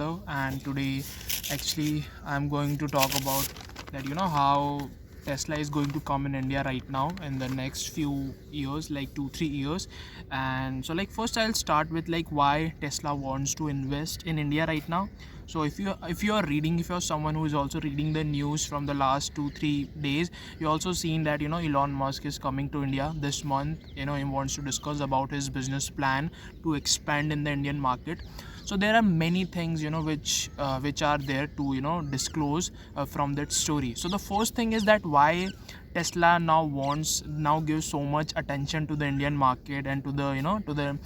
And today actually I'm going to talk about that how Tesla is going to come in India right now in the next few years, like 2-3 years. And so, like, first I'll start with like why Tesla wants to invest in India right now. So if you're someone who is also reading the news from the last 2-3 days, you also seen that Elon Musk is coming to India this month. He wants to discuss about his business plan to expand in the Indian market. So there are many things which are there to disclose from that story. So the first thing is that why Tesla now gives so much attention to the Indian market and to the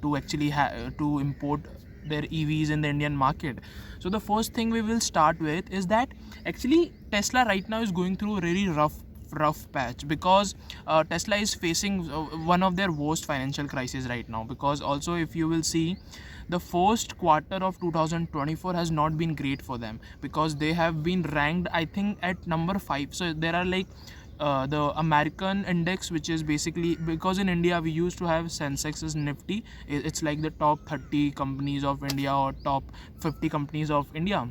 to actually to import their EVs in the Indian market. So the first thing we will start with is that actually Tesla right now is going through a really rough patch, because Tesla is facing one of their worst financial crises right now. Because also, if you will see, the first quarter of 2024 has not been great for them, because they have been ranked, I think, at number 5. So there are like the American index, which is basically, because in India we used to have Sensex as Nifty. It's like the top 30 companies of India or top 50 companies of India.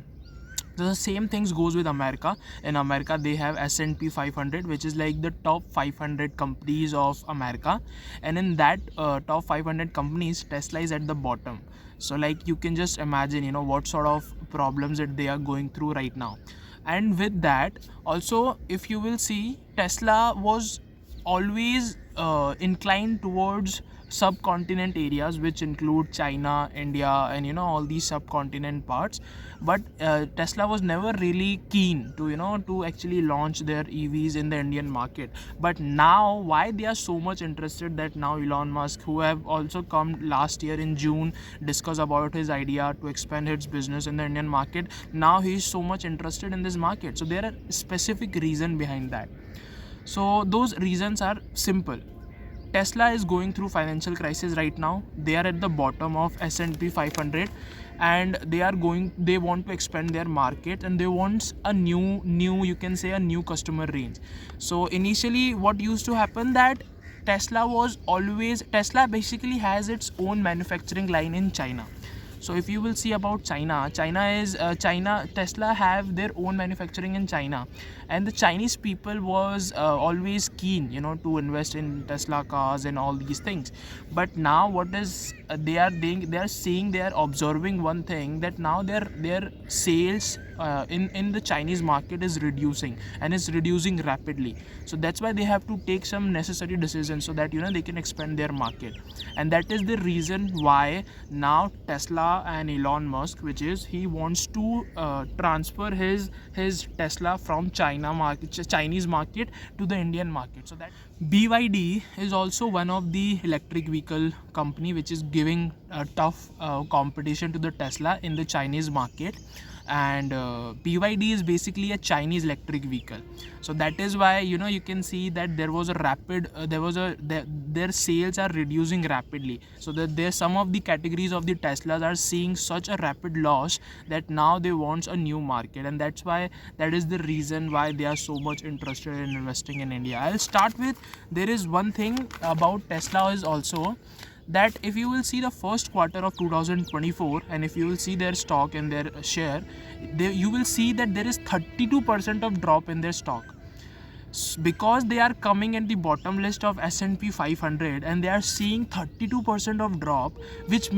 The same things goes with America. In America they have S&P 500, which is like the top 500 companies of America, and in that top 500 companies, Tesla is at the bottom. So like you can just imagine what sort of problems that they are going through right now. And with that also, if you will see, Tesla was always inclined towards subcontinent areas, which include China, India, and all these subcontinent parts. But Tesla was never really keen to actually launch their EVs in the Indian market. But now, why they are so much interested, that now Elon Musk, who have also come last year in June, discuss about his idea to expand his business in the Indian market. Now he is so much interested in this market. So there are specific reason behind that. So those reasons are simple. Tesla is going through financial crisis right now. They are at the bottom of S&P 500, and they want to expand their market, and they want a new you can say a new customer range. So initially what used to happen, that Tesla basically has its own manufacturing line in China. So if you will see about China, Tesla have their own manufacturing in China, and the Chinese people was always keen to invest in Tesla cars and all these things. But now what is they are seeing, they are observing one thing, that now their sales in the Chinese market is reducing, and is reducing rapidly. So that's why they have to take some necessary decisions, so that they can expand their market. And that is the reason why now Tesla and Elon Musk, which is he wants to transfer his Tesla from Chinese market to the Indian market. So that BYD is also one of the electric vehicle company which is giving tough competition to the Tesla in the Chinese market. And BYD is basically a Chinese electric vehicle. So that is why you can see that there was a rapid their sales are reducing rapidly. So that there, some of the categories of the Teslas are seeing such a rapid loss, that now they want a new market. And that is the reason why they are so much interested in investing in India. I'll start with, there is one thing about Tesla is also that if you will see the first quarter of 2024, and if you will see their stock and their share, you will see that there is 32% of drop in their stock, because they are coming at the bottom list of S&P 500, and they are seeing 32% of drop, which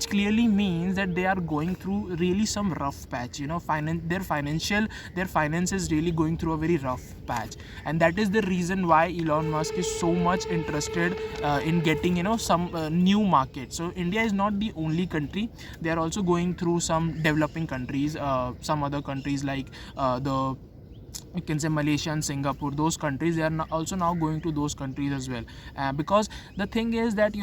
clearly means that they are going through really some rough patch. Their finance is really going through a very rough patch. And that is the reason why Elon Musk is so much interested in getting some new market. So India is not the only country. They are also going through some developing countries, some other countries like you can say Malaysia and Singapore. Those countries, they are also now going to those countries as well, because the thing is that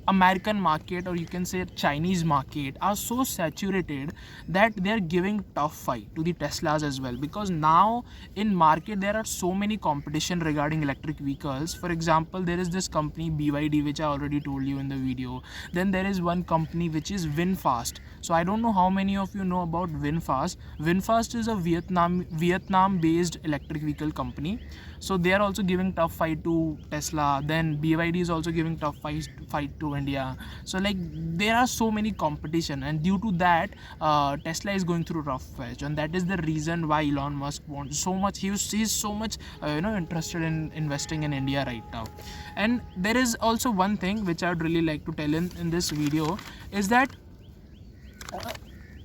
American market, or you can say Chinese market, are so saturated that they are giving tough fight to the Teslas as well. Because now in market there are so many competition regarding electric vehicles. For example, there is this company BYD, which I already told you in the video. Then there is one company which is VinFast. So I don't know how many of you know about VinFast. VinFast is a Vietnam based electric vehicle company. So they are also giving tough fight to Tesla. Then BYD is also giving tough fight to India. So like there are so many competition, and due to that, Tesla is going through rough patch, and that is the reason why Elon Musk wants so much. He's so much interested in investing in India right now. And there is also one thing which I would really like to tell in this video is that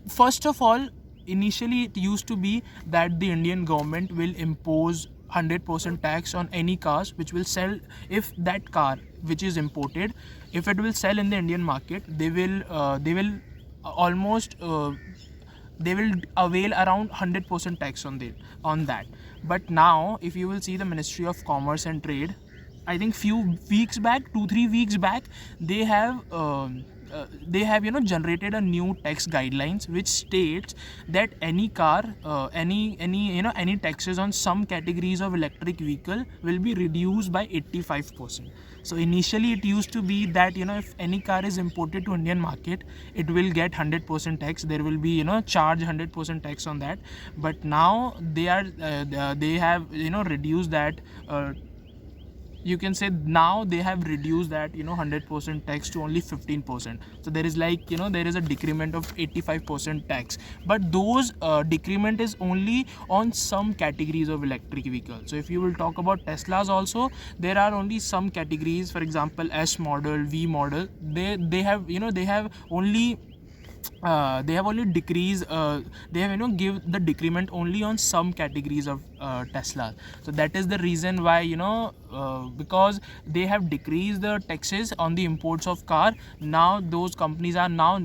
first of all, initially it used to be that the Indian government will impose 100% tax on any cars which will sell. If that car which is imported, if it will sell in the Indian market, they will almost they will avail around 100% tax on that. But now if you will see the Ministry of Commerce and Trade, I think few weeks back, 2-3 weeks back, they have generated a new tax guidelines which states that any car, any taxes on some categories of electric vehicle will be reduced by 85%. So initially it used to be that if any car is imported to Indian market, it will get 100% tax. There will be charge 100% tax on that. But now they have reduced that. You can say now they have reduced that 100% tax to only 15%. So there is there is a decrement of 85% tax, but those decrement is only on some categories of electric vehicles. So if you will talk about Teslas also, there are only some categories, for example S model, V model, they have only decreased, they have give the decrement only on some categories of Tesla. So that is the reason why because they have decreased the taxes on the imports of car. Now those companies are now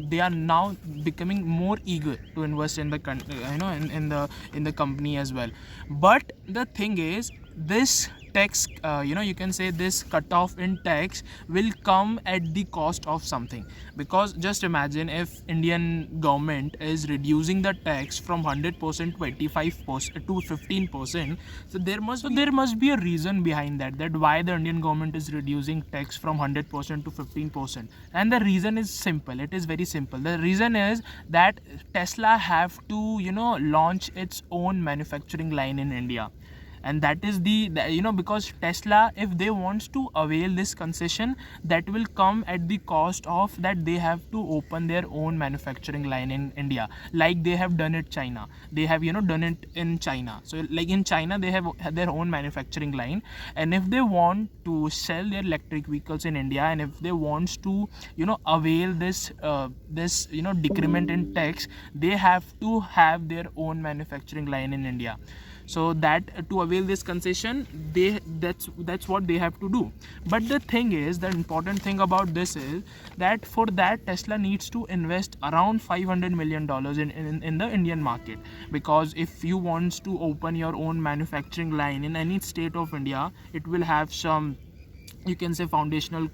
becoming more eager to invest in the in the company as well. But the thing is, this tax, you can say this cutoff in tax will come at the cost of something. Because just imagine if Indian government is reducing the tax from 100% to 85% to 15%, so there must be a reason behind that why the Indian government is reducing tax from 100% to 15%. And the reason is simple. It is very simple. The reason is that Tesla have to launch its own manufacturing line in India. And that is because Tesla, if they want to avail this concession, that will come at the cost of that they have to open their own manufacturing line in India, like they have done it China. They have done it in China. So like in China they have their own manufacturing line, and if they want to sell their electric vehicles in India, and if they want to avail this decrement in tax, they have to have their own manufacturing line in India. So that to avail this concession, that's what they have to do. But the thing is, the important thing about this is that for that Tesla needs to invest around $500 million in the Indian market. Because if you want to open your own manufacturing line in any state of India, it will have some, you can say, foundational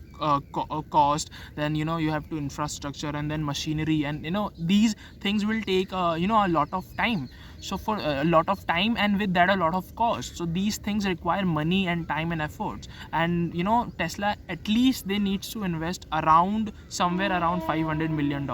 cost. Then you have to infrastructure, and then machinery, and these things will take a lot of time. So for a lot of time, and with that a lot of cost. So these things require money and time and efforts. And Tesla, at least they need to invest somewhere around $500 million.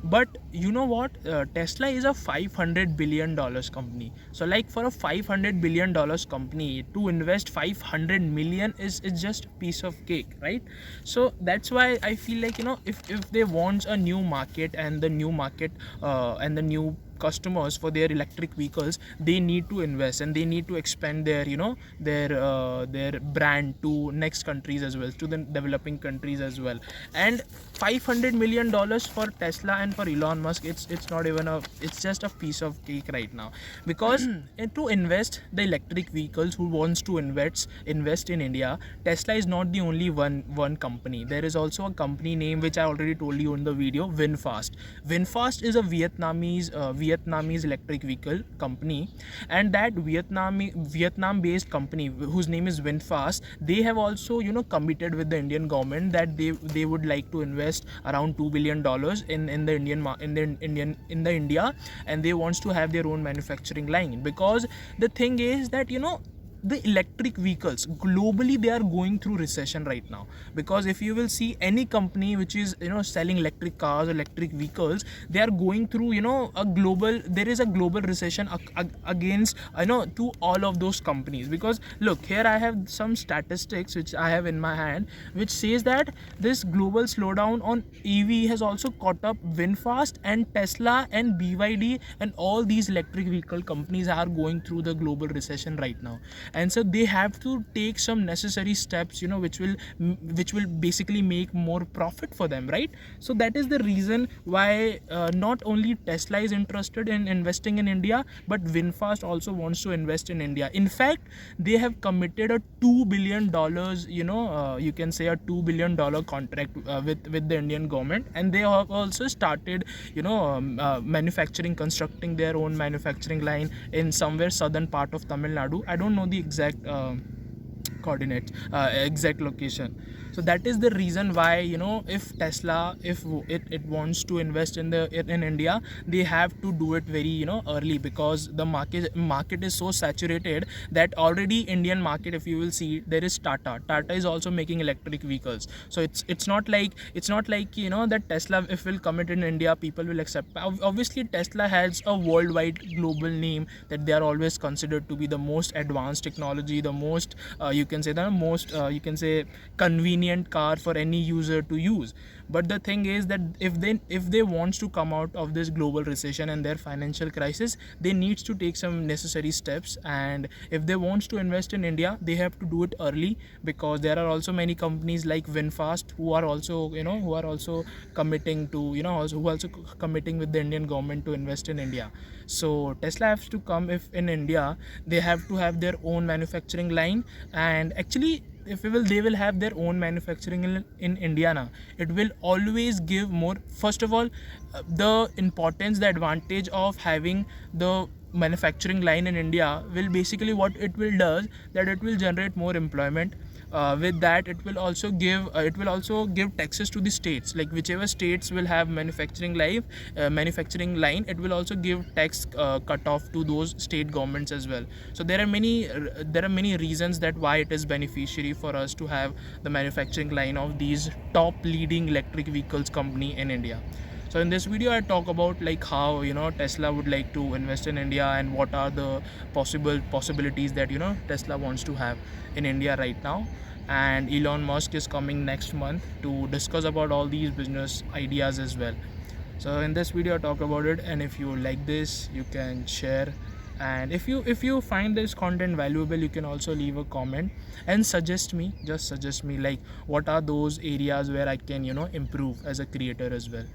But you know what, Tesla is a $500 billion company. So like for a $500 billion company to invest 500 million is just a piece of cake, right? So that's why I feel like if they want a new market, and the new market and the new customers for their electric vehicles, they need to invest, and they need to expand their their brand to next countries as well, to the developing countries as well. And $500 million for Tesla and for Elon Musk, it's not even it's just a piece of cake right now. Because to invest the electric vehicles, who wants to invest in India, Tesla is not the only one company. There is also a company name which I already told you in the video, VinFast. VinFast is a Vietnamese electric vehicle company, and that Vietnam based company, whose name is VinFast, they have also committed with the Indian government that they would like to invest around $2 billion in India, and they wants to have their own manufacturing line. Because the thing is that the electric vehicles globally, they are going through recession right now. Because if you will see any company which is selling electric cars, electric vehicles, they are going through a global, there is a global recession against to all of those companies. Because look here, I have some statistics which I have in my hand, which says that this global slowdown on EV has also caught up VinFast, and Tesla and BYD and all these electric vehicle companies are going through the global recession right now. And so they have to take some necessary steps which will basically make more profit for them, right? So that is the reason why not only Tesla is interested in investing in India, but VinFast also wants to invest in India. In fact, they have committed a $2 billion, you can say a $2 billion contract with the Indian government, and they have also started manufacturing, constructing their own manufacturing line in somewhere southern part of Tamil Nadu. I don't know the exact coordinates, exact location. So that is the reason why if Tesla, if it wants to invest in India, they have to do it very early, because the market is so saturated that already Indian market, if you will see, there is Tata is also making electric vehicles. So it's not like that Tesla, if will commit in India, people will accept. Obviously Tesla has a worldwide global name, that they are always considered to be the most advanced technology, the most you can say convenient car for any user to use. But the thing is that if they want to come out of this global recession and their financial crisis, they need to take some necessary steps. And if they want to invest in India, they have to do it early, because there are also many companies like VinFast who are also committing to who also committing with the Indian government to invest in India. So Tesla has to come. If in India, they have to have their own manufacturing line. And actually, if they will have their own manufacturing in India now, it will always give more. First of all, the importance, the advantage of having the manufacturing line in India will basically, what it will does, that it will generate more employment. With that, it will also give taxes to the states, like whichever states will have manufacturing line, it will also give tax cut off to those state governments as well. So there are many reasons that why it is beneficiary for us to have the manufacturing line of these top leading electric vehicles company in India. So in this video, I talk about like how Tesla would like to invest in India, and what are the possibilities that Tesla wants to have in India right now. And Elon Musk is coming next month to discuss about all these business ideas as well. So in this video, I talk about it, and if you like this, you can share. And if you find this content valuable, you can also leave a comment and suggest me like what are those areas where I can improve as a creator as well.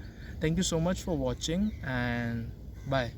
Thank you so much for watching, and bye.